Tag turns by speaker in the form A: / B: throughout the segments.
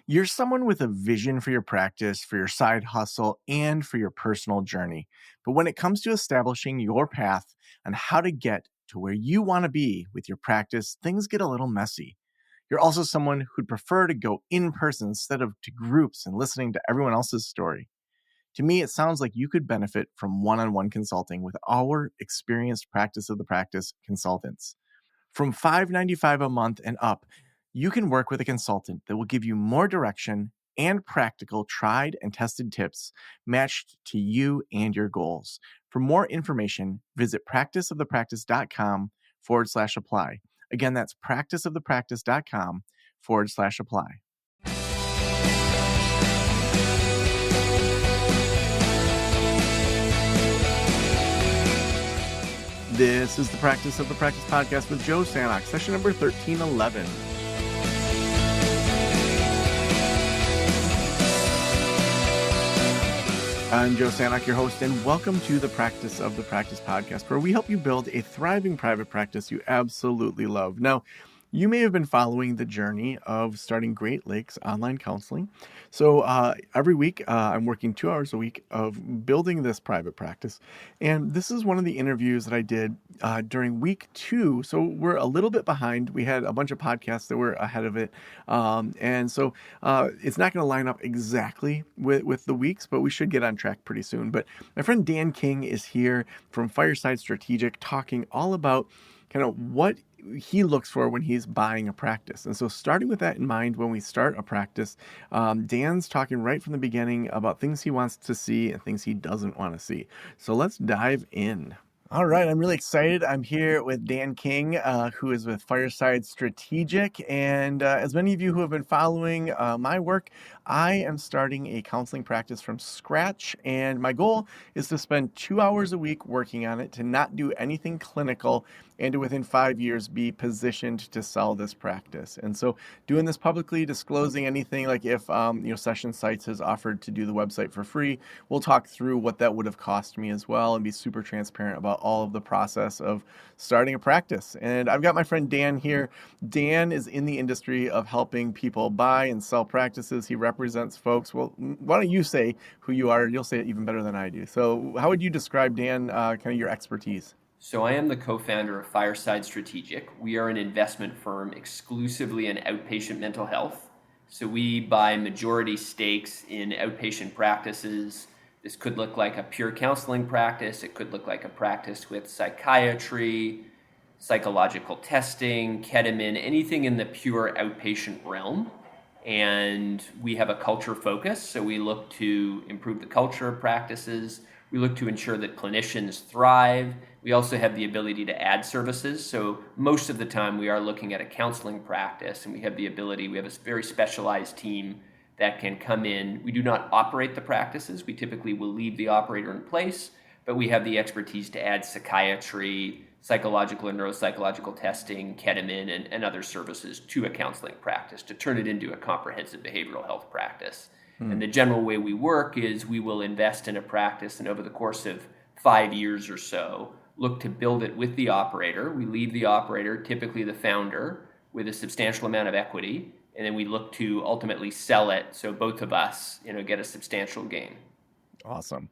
A: You're someone with a vision for your practice, for your side hustle, and for your personal journey. But when it comes to establishing your path and how to get to where you want to be with your practice, things get a little messy. You're also someone who'd prefer to go in person instead of to groups and listening to everyone else's story. To me, it sounds like you could benefit from one on one consulting with our experienced practice of the practice consultants. From $5.95 a month and up, you can work with a consultant that will give you more direction and practical, tried and tested tips matched to you and your goals. For more information, visit practiceofthepractice.com/apply. Again, that's practiceofthepractice.com/apply. This is the Practice of the Practice podcast with Joe Sanok, session number 1311. I'm Joe Sanok, your host, and welcome to the Practice of the Practice podcast, where we help you build a thriving private practice you absolutely love. Now, you may have been following the journey of starting Great Lakes Online Counseling. So every week, I'm working 2 hours a week of building this private practice. And this is one of the interviews that I did during week 2. So we're a little bit behind. We had a bunch of podcasts that were ahead of it. And so it's not going to line up exactly with the weeks, but we should get on track pretty soon. But my friend Dan King is here from Fireside Strategic talking all about kind of what he looks for when he's buying a practice. And so starting with that in mind, when we start a practice, Dan's talking right from the beginning about things he wants to see and things he doesn't want to see. So let's dive in. All right, I'm really excited. I'm here with Dan King, who is with Fireside Strategic. And as many of you who have been following my work, I am starting a counseling practice from scratch. And my goal is to spend 2 hours a week working on it, to not do anything clinical, and to within 5 years be positioned to sell this practice. And so doing this publicly, disclosing anything, like if Session Sites has offered to do the website for free, we'll talk through what that would have cost me as well and be super transparent about all of the process of starting a practice. And I've got my friend Dan here. Dan is in the industry of helping people buy and sell practices. He represents folks. Well, why don't you say who you are? You'll say it even better than I do. So how would you describe, Dan, kind of your expertise?
B: So I am the co-founder of Fireside Strategic. We are an investment firm exclusively in outpatient mental health. So we buy majority stakes in outpatient practices. This could look like a pure counseling practice. It could look like a practice with psychiatry, psychological testing, ketamine, anything in the pure outpatient realm. And we have a culture focus. So we look to improve the culture of practices. We look to ensure that clinicians thrive. We also have the ability to add services. So most of the time we are looking at a counseling practice, and we have a very specialized team that can come in. We do not operate the practices. We typically will leave the operator in place, but we have the expertise to add psychiatry, psychological and neuropsychological testing, ketamine, and other services to a counseling practice to turn it into a comprehensive behavioral health practice. And the general way we work is we will invest in a practice, and over the course of 5 years or so, look to build it with the operator. We leave the operator, typically the founder, with a substantial amount of equity, and then we look to ultimately sell it so both of us, get a substantial gain.
A: Awesome.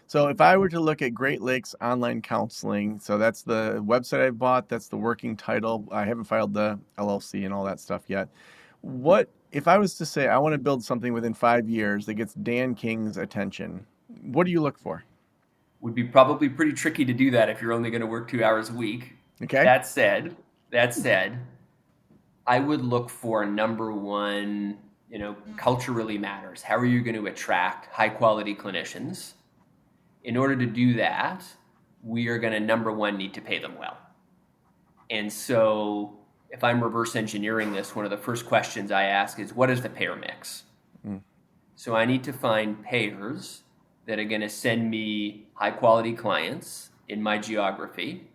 A: So if I were to look at Great Lakes Online Counseling, so that's the website I bought, that's the working title. I haven't filed the LLC and all that stuff yet. If I was to say I want to build something within 5 years that gets Dan King's attention, what do you look for?
B: Would be probably pretty tricky to do that if you're only going to work 2 hours a week.
A: Okay.
B: That said, I would look for number one, culture really matters. How are you going to attract high quality clinicians? In order to do that, we are going to, number one, need to pay them well. And so if I'm reverse engineering this, one of the first questions I ask is, what is the payer mix? So I need to find payers that are going to send me high quality clients in my geography.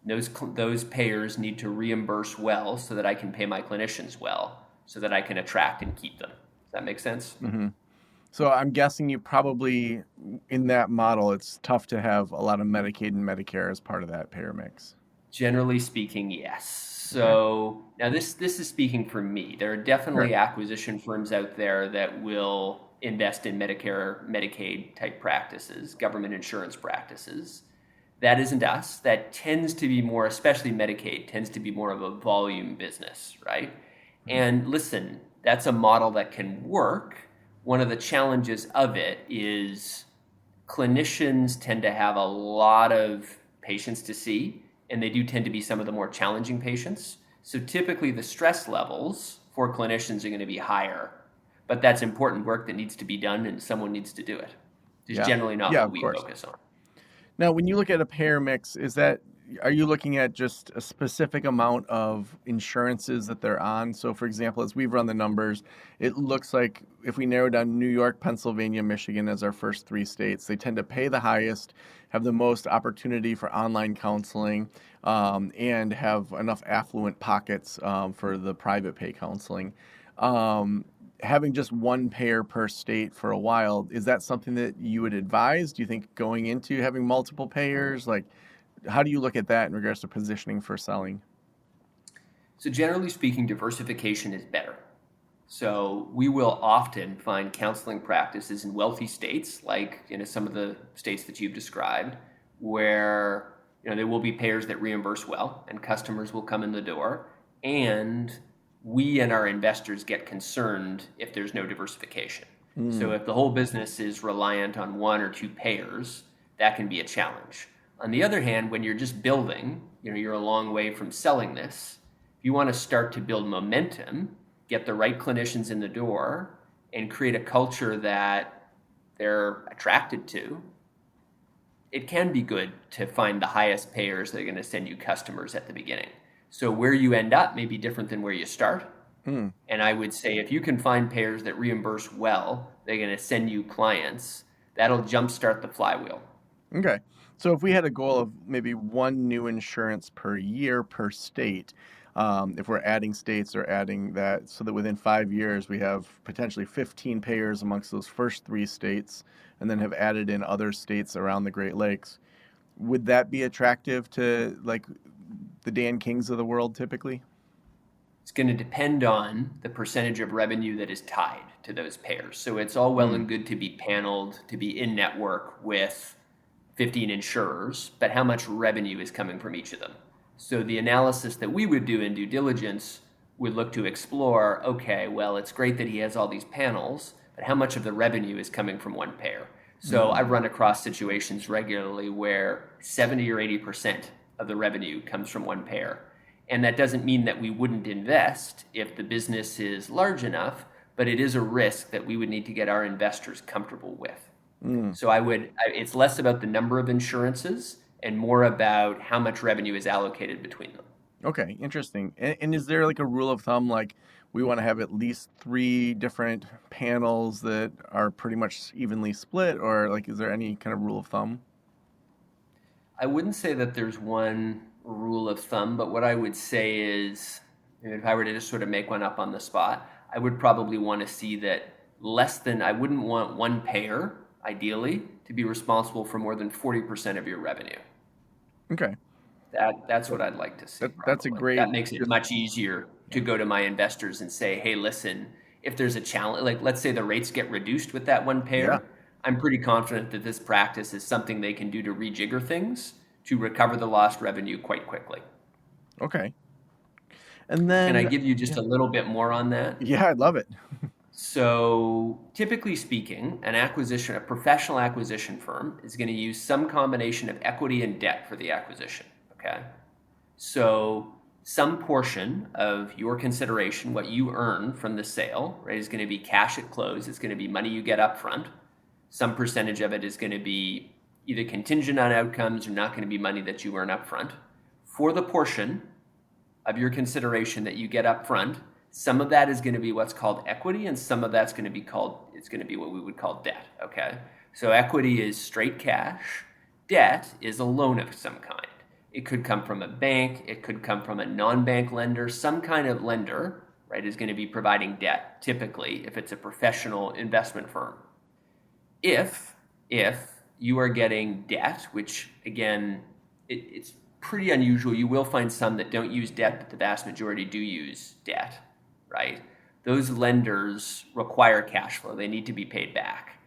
B: Those payers need to reimburse well so that I can pay my clinicians well, so that I can attract and keep them. Does that make sense?
A: Mm-hmm. So I'm guessing you probably, in that model, it's tough to have a lot of Medicaid and Medicare as part of that payer mix.
B: Generally speaking, yes. So now this is speaking for me. There are definitely
A: Sure.
B: acquisition firms out there that will invest in Medicare, Medicaid type practices, government insurance practices. That isn't us. That tends to be more, especially Medicaid, tends to be more of a volume business, right?
A: Mhm.
B: And listen, that's a model that can work. One of the challenges of it is clinicians tend to have a lot of patients to see, and they do tend to be some of the more challenging patients. So typically the stress levels for clinicians are going to be higher, but that's important work that needs to be done and someone needs to do it. It's
A: Yeah.
B: generally not
A: Yeah,
B: what
A: of
B: we
A: course.
B: focus on.
A: Now, when you look at a payer mix, are you looking at just a specific amount of insurances that they're on? So, for example, as we've run the numbers, it looks like if we narrow down New York, Pennsylvania, Michigan as our first three states, they tend to pay the highest, have the most opportunity for online counseling, and have enough affluent pockets for the private pay counseling. Um, Having just one payer per state for a while, is that something that you would advise? Do you think going into having multiple payers, like how do you look at that in regards to positioning for selling?
B: So generally speaking, diversification is better. So we will often find counseling practices in wealthy states, like some of the states that you've described, where there will be payers that reimburse well, and customers will come in the door, and we and our investors get concerned if there's no diversification. So
A: Mm,
B: if the whole business is reliant on one or two payers, that can be a challenge. On the other hand, when you're just building, you're a long way from selling this. If you want to start to build momentum, get the right clinicians in the door, and create a culture that they're attracted to, it can be good to find the highest payers that are going to send you customers at the beginning. So where you end up may be different than where you start.
A: mm.
B: And I would say if you can find payers that reimburse well, they're going to send you clients, that'll jumpstart the flywheel.
A: Okay. So if we had a goal of maybe one new insurance per year per state, if we're adding states or adding that, so that within 5 years we have potentially 15 payers amongst those first three states, and then have added in other states around the Great Lakes, would that be attractive to like the Dan Kings of the world typically?
B: It's going to depend on the percentage of revenue that is tied to those payers. So it's all well
A: Mm,
B: and good to be paneled, to be in network with 15 insurers, but how much revenue is coming from each of them? So the analysis that we would do in due diligence would look to explore, okay, well, it's great that he has all these panels, but how much of the revenue is coming from one payer? So
A: mm.
B: I've run across situations regularly where 70 or 80% of the revenue comes from one payer. And that doesn't mean that we wouldn't invest if the business is large enough, but it is a risk that we would need to get our investors comfortable with.
A: Mm.
B: So it's less about the number of insurances and more about how much revenue is allocated between them.
A: Okay, interesting. And is there like a rule of thumb, like we want to have at least three different panels that are pretty much evenly split, or like is there any kind of rule of thumb?
B: I wouldn't say that there's one rule of thumb, but what I would say is, if I were to just sort of make one up on the spot, I would probably want to see that I wouldn't want one payer, ideally, to be responsible for more than 40% of your revenue.
A: Okay,
B: That's what I'd like to see,
A: that's a
B: probably.
A: great
B: That makes it
A: just
B: much easier
A: yeah.
B: to go to my investors and say, hey, listen, if there's a challenge, like let's say the rates get reduced with that one
A: Yeah.
B: payer, I'm pretty confident that this practice is something they can do to rejigger things to recover the lost revenue quite quickly.
A: Okay. And
B: Can I
A: then
B: give you just
A: yeah,
B: a little bit more on that?
A: yeah, I'd love it.
B: So, typically speaking, a professional acquisition firm is going to use some combination of equity and debt for the acquisition. Okay. So, some portion of your consideration, what you earn from the sale, right, is going to be cash at close. It's going to be money you get up front. Some percentage of it is going to be either contingent on outcomes or not going to be money that you earn up front. For the portion of your consideration that you get up front, some of that is going to be what's called equity, and some of that's going to be what we would call debt. Okay. So equity is straight cash. Debt is a loan of some kind. It could come from a bank. It could come from a non-bank lender. Some kind of lender, right, is going to be providing debt, typically, if it's a professional investment firm. If you are getting debt, which again, it's pretty unusual. You will find some that don't use debt, but the vast majority do use debt, right? Those lenders require cash flow. They need to be paid back.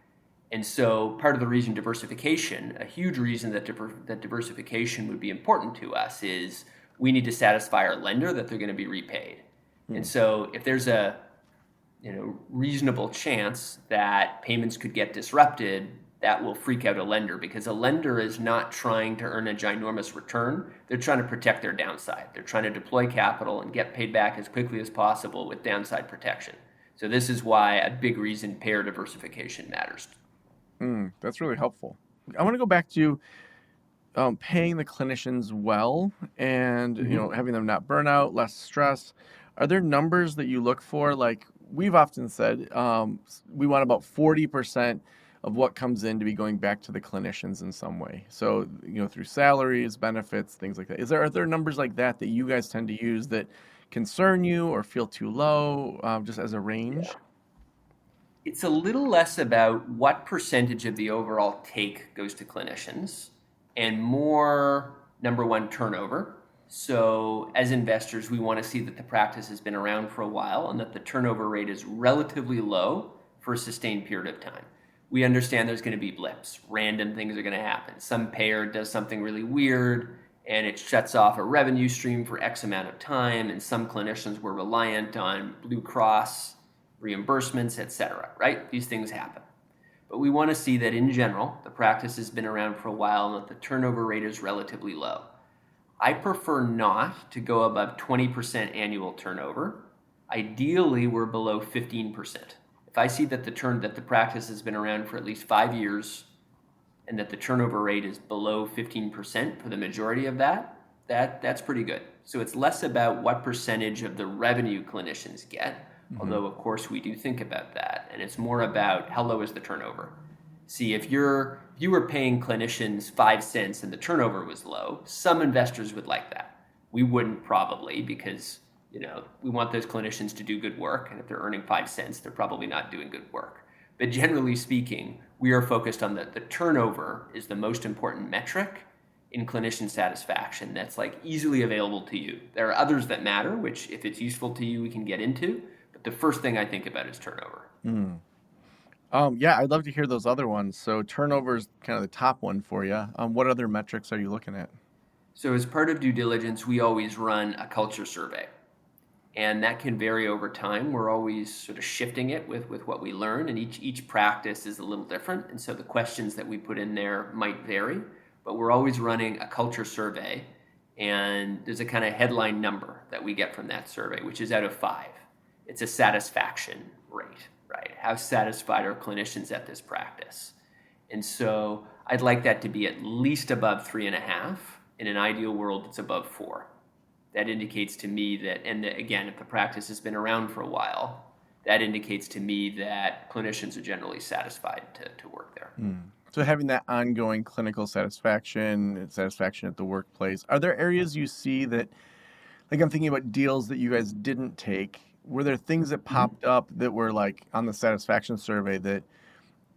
B: And so part of the reason diversification, a huge reason that diversification would be important to us is we need to satisfy our lender that they're going to be repaid. And so if there's a reasonable chance that payments could get disrupted, that will freak out a lender, because a lender is not trying to earn a ginormous return. They're trying to protect their downside. They're trying to deploy capital and get paid back as quickly as possible with downside protection. So this is why a big reason payer diversification matters.
A: That's really helpful. I want to go back to paying the clinicians well and having them not burn out, less stress. Are there numbers that you look for? Like we've often said, we want about 40% of what comes in to be going back to the clinicians in some way. So, through salaries, benefits, things like that. Are there numbers like that you guys tend to use that concern you or feel too low, just as a range?
B: Yeah. It's a little less about what percentage of the overall take goes to clinicians and more, number one, turnover. So as investors, we want to see that the practice has been around for a while and that the turnover rate is relatively low for a sustained period of time. We understand there's going to be blips. Random things are going to happen. Some payer does something really weird and it shuts off a revenue stream for X amount of time, and some clinicians were reliant on Blue Cross reimbursements, etc., right? These things happen. But we want to see that in general, the practice has been around for a while and that the turnover rate is relatively low. I prefer not to go above 20% annual turnover. Ideally, we're below 15%. If I see that the practice has been around for at least 5 years and that the turnover rate is below 15% for the majority of that's pretty good. So it's less about what percentage of the revenue clinicians get, although of course we do think about that, and it's more about how low is the turnover. See, if you were paying clinicians 5 cents and the turnover was low, some investors would like that. We wouldn't probably, because we want those clinicians to do good work, and if they're earning 5 cents, they're probably not doing good work. But generally speaking, we are focused on the turnover is the most important metric in clinician satisfaction that's like easily available to you. There are others that matter, which if it's useful to you, we can get into. But the first thing I think about is turnover.
A: Yeah, I'd love to hear those other ones. So turnover is kind of the top one for you. What other metrics are you looking at?
B: So as part of due diligence, we always run a culture survey. And that can vary over time. We're always sort of shifting it with what we learn, and each practice is a little different. And so the questions that we put in there might vary, but we're always running a culture survey. And there's a kind of headline number that we get from that survey, which is out of 5. It's a satisfaction rate, right? How satisfied are clinicians at this practice? And so I'd like that to be at least above 3.5. In an ideal world, it's above 4. That indicates to me that, and again, if the practice has been around for a while, that indicates to me that clinicians are generally satisfied to work there.
A: So having that ongoing clinical satisfaction at the workplace, are there areas you see that, like I'm thinking about deals that you guys didn't take, were there things that popped up that were like on the satisfaction survey that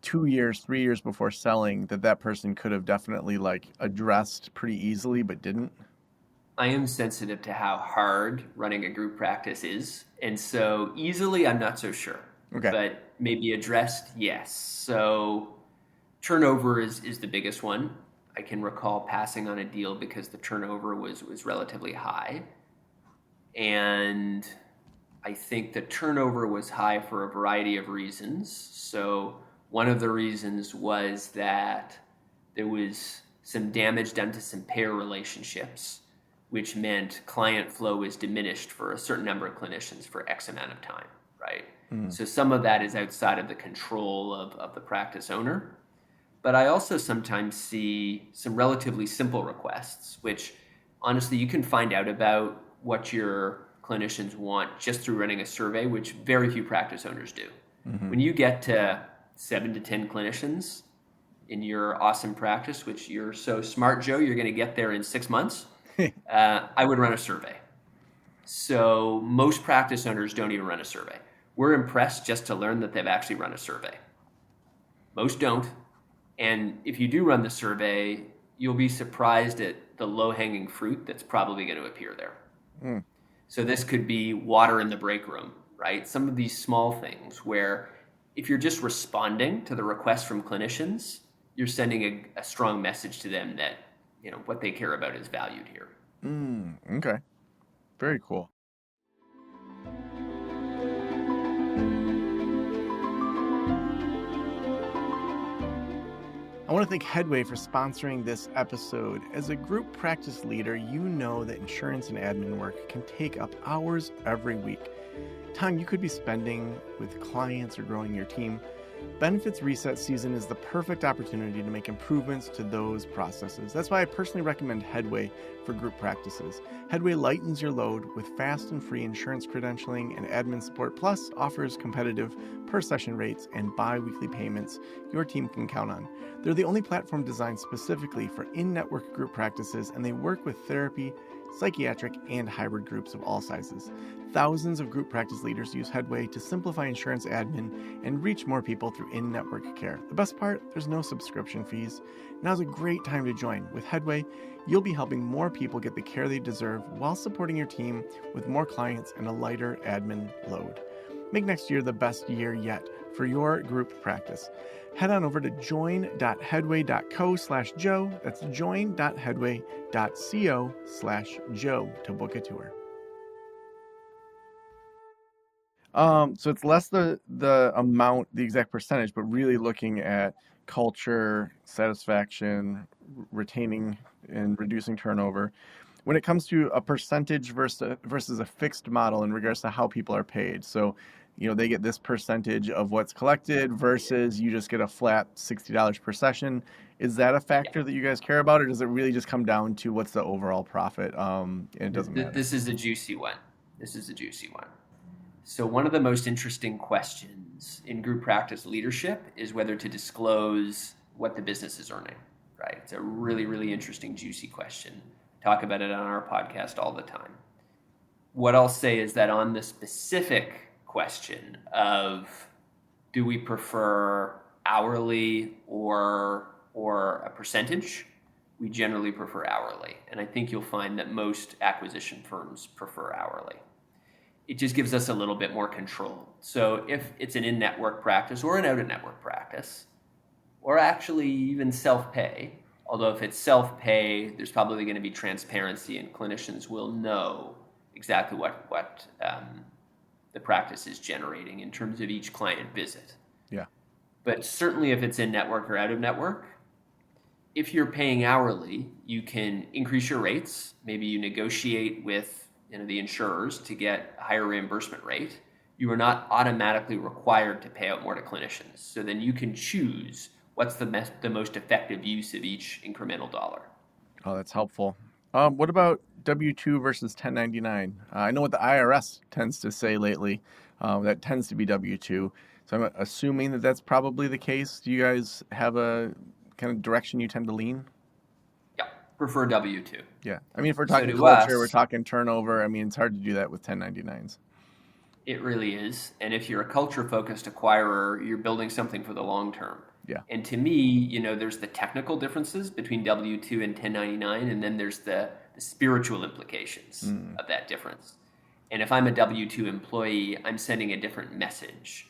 A: 2 years, 3 years before selling that person could have definitely like addressed pretty easily but didn't?
B: I am sensitive to how hard running a group practice is. And so easily, I'm not so sure.
A: Okay.
B: But maybe addressed, yes. So turnover is the biggest one. I can recall passing on a deal because the turnover was relatively high. And I think the turnover was high for a variety of reasons. So one of the reasons was that there was some damage done to some payer relationships, which meant client flow was diminished for a certain number of clinicians for X amount of time, right? So some of that is outside of the control of the practice owner. But I also sometimes see some relatively simple requests, which honestly you can find out about what your clinicians want just through running a survey, which very few practice owners do. When you get to 7 to 10 clinicians in your awesome practice, which you're so smart, Joe, you're going to get there in 6 months, I would run a survey. So most practice owners don't even run a survey. We're impressed just to learn that they've actually run a survey. Most don't. And if you do run the survey, you'll be surprised at the low-hanging fruit that's probably going to appear there.
A: Mm.
B: So this could be water in the break room, right? Some of these small things where if you're just responding to the requests from clinicians, you're sending a strong message to them that, what they care about is valued here.
A: Okay. Very cool. I want to thank Headway for sponsoring this episode. As a group practice leader, you know that insurance and admin work can take up hours every week. Time you could be spending with clients or growing your team. Benefits reset season is the perfect opportunity to make improvements to those processes. That's why I personally recommend Headway for group practices. Headway lightens your load with fast and free insurance credentialing and admin support, plus offers competitive per-session rates and bi-weekly payments your team can count on. They're the only platform designed specifically for in-network group practices, and they work with therapy, psychiatric, and hybrid groups of all sizes. Thousands of group practice leaders use Headway to simplify insurance admin and reach more people through in-network care. The best part, there's no subscription fees. Now's a great time to join. With Headway, you'll be helping more people get the care they deserve while supporting your team with more clients and a lighter admin load. Make next year the best year yet for your group practice. Head on over to join.headway.co/Joe. That's join.headway.co/Joe to book a tour. So it's less the amount, the exact percentage, but really looking at culture, satisfaction, retaining and reducing turnover. When it comes to a percentage versus a fixed model in regards to how people are paid. So, they get this percentage of what's collected versus you just get a flat $60 per session. Is that a factor that you guys care about, or does it really just come down to what's the overall profit? And it doesn't matter.
B: This is a juicy one. So one of the most interesting questions in group practice leadership is whether to disclose what the business is earning, right? It's a really, really interesting, juicy question. Talk about it on our podcast all the time. What I'll say is that on the specific question of do we prefer hourly or a percentage, we generally prefer hourly. And I think you'll find that most acquisition firms prefer hourly. It just gives us a little bit more control. So if it's an in-network practice or an out-of-network practice, or actually even self-pay, although if it's self-pay, there's probably going to be transparency and clinicians will know exactly what the practice is generating in terms of each client visit.
A: Yeah.
B: But certainly if it's in-network or out-of-network, if you're paying hourly, you can increase your rates. Maybe you negotiate with the insurers to get a higher reimbursement rate. You are not automatically required to pay out more to clinicians. So then you can choose what's the most effective use of each incremental dollar.
A: Oh, that's helpful. What about W-2 versus 1099? I know what the IRS tends to say lately. That tends to be W-2. So I'm assuming that that's probably the case. Do you guys have a kind of direction you tend to lean?
B: Yeah, prefer W-2.
A: Yeah. I mean, if we're talking culture, we're talking turnover. I mean, it's hard to do that with 1099s.
B: It really is. And if you're a culture-focused acquirer, you're building something for the long term.
A: Yeah.
B: And to me, there's the technical differences between W-2 and 1099, and then there's the spiritual implications of that difference. And if I'm a W-2 employee, I'm sending a different message.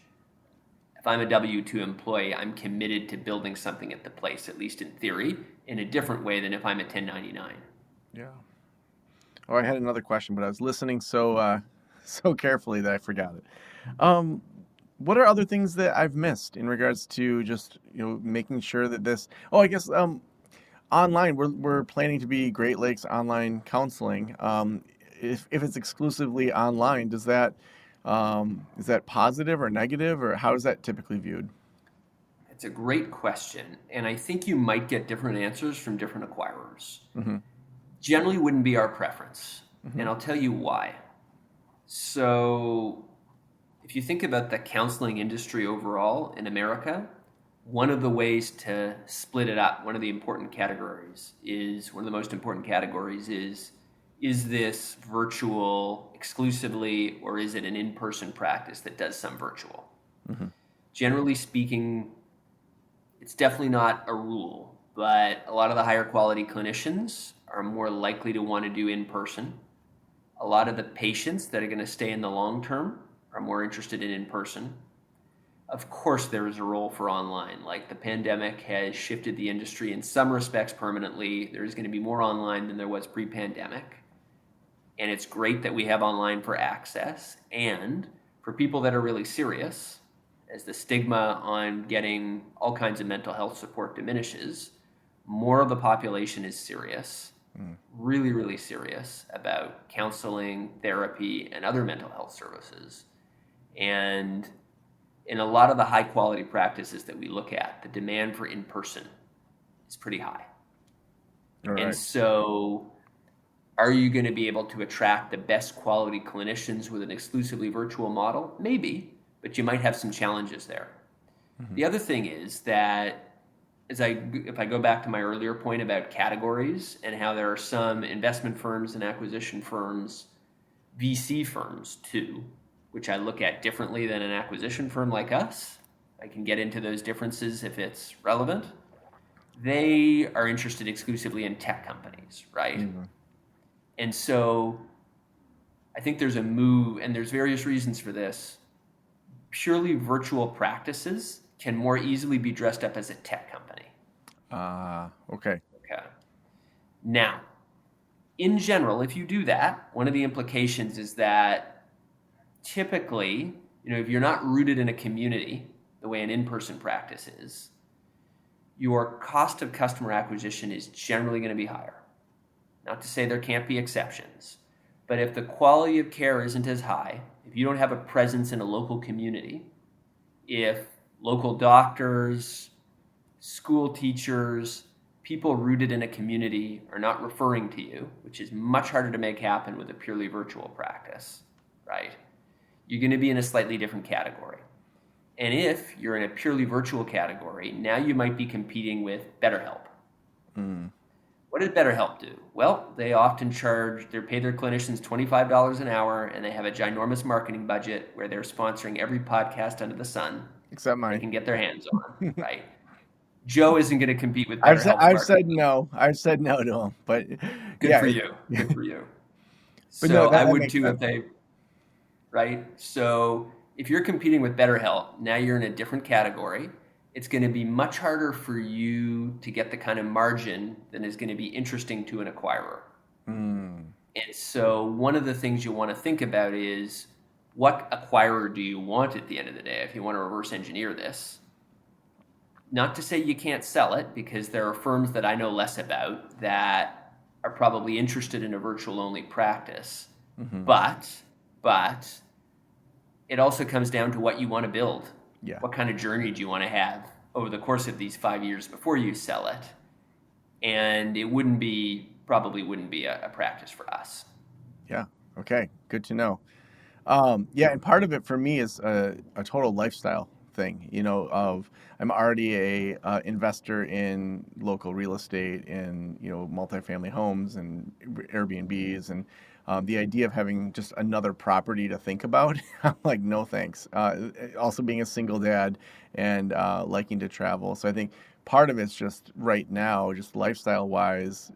B: If I'm a W-2 employee, I'm committed to building something at the place, at least in theory, in a different way than if I'm a 1099.
A: Yeah. Oh, I had another question, but I was listening so carefully that I forgot it. What are other things that I've missed in regards to just making sure that this? Oh, I guess online we're planning to be Great Lakes Online Counseling. If it's exclusively online, is that positive or negative, or how is that typically viewed?
B: It's a great question, and I think you might get different answers from different acquirers.
A: Mm-hmm.
B: Generally wouldn't be our preference, and I'll tell you why. So if you think about the counseling industry overall in America, one of the ways to split it up, one of the most important categories is this virtual exclusively, or is it an in-person practice that does some virtual? Mm-hmm. Generally speaking, it's definitely not a rule, but a lot of the higher quality clinicians are more likely to want to do in person. A lot of the patients that are going to stay in the long term are more interested in person. Of course, there is a role for online. Like, the pandemic has shifted the industry in some respects permanently. There's going to be more online than there was pre-pandemic. And it's great that we have online for access. And for people that are really serious, as the stigma on getting all kinds of mental health support diminishes, more of the population is serious, really, really serious about counseling, therapy, and other mental health services. And in a lot of the high quality practices that we look at, the demand for in-person is pretty high.
A: Right.
B: And so are you going to be able to attract the best quality clinicians with an exclusively virtual model? Maybe, but you might have some challenges there. Mm-hmm. The other thing is that if I go back to my earlier point about categories and how there are some investment firms and acquisition firms, VC firms too, which I look at differently than an acquisition firm like us. I can get into those differences if it's relevant. They are interested exclusively in tech companies, right? Mm-hmm. And so I think there's a move, and there's various reasons for this. Purely virtual practices can more easily be dressed up as a tech company.
A: Okay.
B: Now, in general, if you do that, one of the implications is that typically, if you're not rooted in a community, the way an in-person practice is, your cost of customer acquisition is generally going to be higher. Not to say there can't be exceptions, but if the quality of care isn't as high, if you don't have a presence in a local community, if local doctors, school teachers, people rooted in a community are not referring to you, which is much harder to make happen with a purely virtual practice, right? You're going to be in a slightly different category. And if you're in a purely virtual category, now you might be competing with BetterHelp. What does BetterHelp do? Well, they often pay their clinicians $25 an hour, and they have a ginormous marketing budget where they're sponsoring every podcast under the sun.
A: Except mine.
B: They can get their hands on, right? Joe isn't going to compete with BetterHelp.
A: I've said no. I've said no to him, but
B: good for you. Good for you. But so no, I would too if they, right? So if you're competing with BetterHelp, now you're in a different category. It's going to be much harder for you to get the kind of margin that is going to be interesting to an acquirer. And so one of the things you want to think about is, what acquirer do you want at the end of the day if you want to reverse engineer this? Not to say you can't sell it, because there are firms that I know less about that are probably interested in a virtual-only practice. Mm-hmm. But it also comes down to what you want to build. Yeah. What kind of journey do you want to have over the course of these 5 years before you sell it? And it probably wouldn't be a practice for us.
A: Yeah. Okay. Good to know. And part of it for me is a total lifestyle thing, I'm already a investor in local real estate and, multifamily homes and Airbnbs, and the idea of having just another property to think about, I'm like, no thanks. Also being a single dad and liking to travel. So I think part of it's just right now, just lifestyle wise,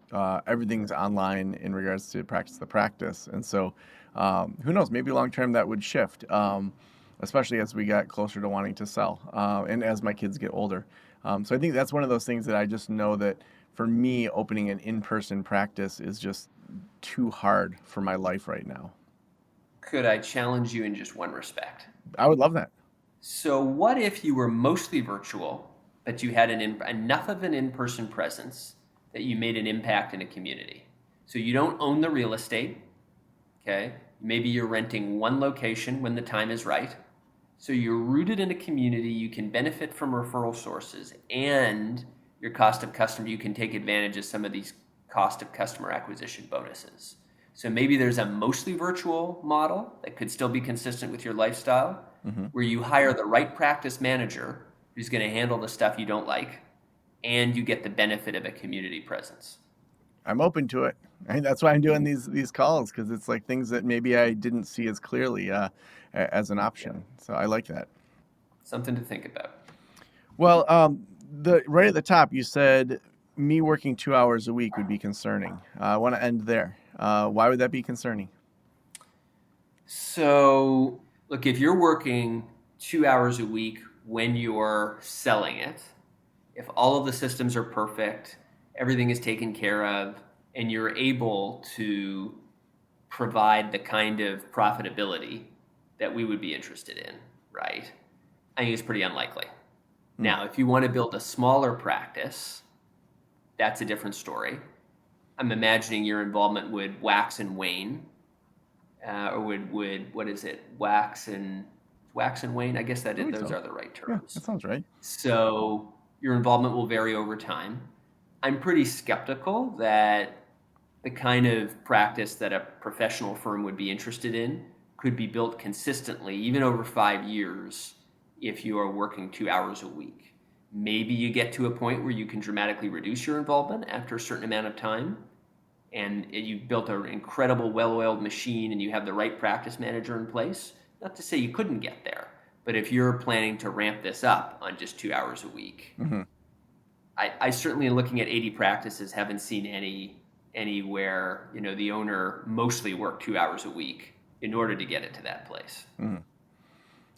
A: everything's online in regards to practice the practice. And so who knows, maybe long term that would shift. Especially as we got closer to wanting to sell, and as my kids get older. So I think that's one of those things that I just know that for me, opening an in-person practice is just too hard for my life right now.
B: Could I challenge you in just one respect?
A: I would love that.
B: So what if you were mostly virtual, but you had enough of an in-person presence that you made an impact in a community? So you don't own the real estate, okay? Maybe you're renting one location when the time is right. So you're rooted in a community, you can benefit from referral sources, and your cost of customer, you can take advantage of some of these cost of customer acquisition bonuses. So maybe there's a mostly virtual model that could still be consistent with your lifestyle, where you hire the right practice manager who's going to handle the stuff you don't like, and you get the benefit of a community presence.
A: I'm open to it. And that's why I'm doing these calls, because it's like things that maybe I didn't see as clearly as an option. So I like that.
B: Something to think about.
A: Well, right at the top, you said me working 2 hours a week would be concerning. I want to end there. Why would that be concerning?
B: So, look, if you're working 2 hours a week when you're selling it, if all of the systems are perfect, everything is taken care of, and you're able to provide the kind of profitability that we would be interested in, right? I think it's pretty unlikely. Now, if you want to build a smaller practice, that's a different story. I'm imagining your involvement would wax and wane, or would what is it? Wax and wane? I guess those are the right terms.
A: Yeah, that sounds right.
B: So your involvement will vary over time. I'm pretty skeptical that the kind of practice that a professional firm would be interested in could be built consistently, even over 5 years, if you are working 2 hours a week. Maybe you get to a point where you can dramatically reduce your involvement after a certain amount of time, and you've built an incredible well-oiled machine and you have the right practice manager in place. Not to say you couldn't get there, but if you're planning to ramp this up on just 2 hours a week, I certainly, looking at 80 practices, haven't seen anywhere, the owner mostly worked 2 hours a week in order to get it to that place.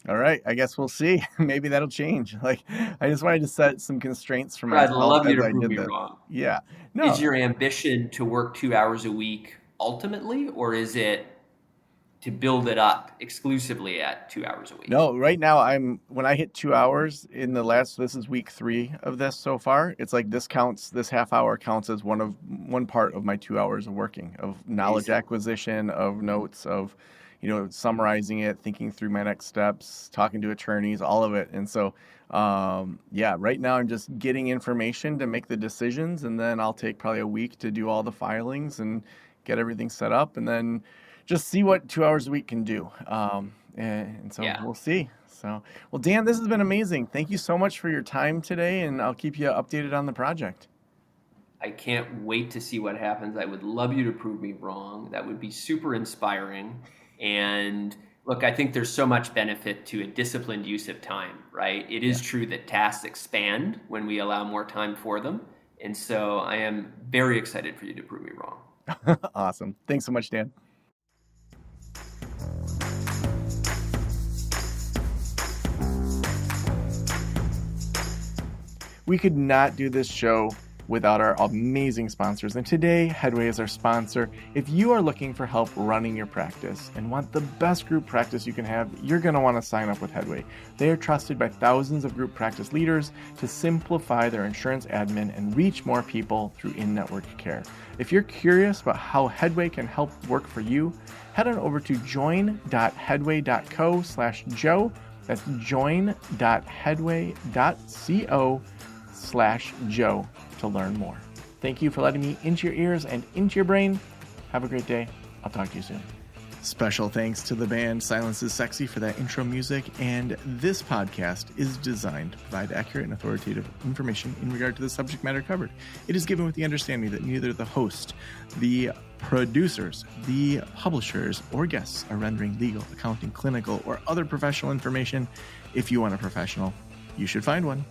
A: All right. I guess we'll see. Maybe that'll change. I just wanted to set some constraints for myself.
B: I'd love you to prove me wrong.
A: Yeah. No.
B: Is your ambition to work 2 hours a week ultimately, or is it to build it up exclusively at 2 hours a week?
A: No, right now when I hit 2 hours this is week 3 of this so far. It's like this half hour counts as one part of my 2 hours of working, of knowledge acquisition, of notes, of, summarizing it, thinking through my next steps, talking to attorneys, all of it. And so, right now I'm just getting information to make the decisions, and then I'll take probably a week to do all the filings and get everything set up, and then just see what 2 hours a week can do. We'll see. So, well, Dan, this has been amazing. Thank you so much for your time today, and I'll keep you updated on the project.
B: I can't wait to see what happens. I would love you to prove me wrong. That would be super inspiring. And look, I think there's so much benefit to a disciplined use of time, right? It is true that tasks expand when we allow more time for them. And so I am very excited for you to prove me wrong.
A: Awesome. Thanks so much, Dan. We could not do this show without our amazing sponsors. And today, Headway is our sponsor. If you are looking for help running your practice and want the best group practice you can have, you're going to want to sign up with Headway. They are trusted by thousands of group practice leaders to simplify their insurance admin and reach more people through in-network care. If you're curious about how Headway can help work for you, head on over to join.headway.co/Joe. That's join.headway.co/Joe to learn more. Thank you for letting me into your ears and into your brain. Have a great day. I'll talk to you soon. Special thanks to the band Silence is Sexy for that intro music, and this podcast is designed to provide accurate and authoritative information in regard to the subject matter covered. It is given with the understanding that neither the host, the producers, the publishers, or guests are rendering legal, accounting, clinical, or other professional information. If you want a professional, you should find one.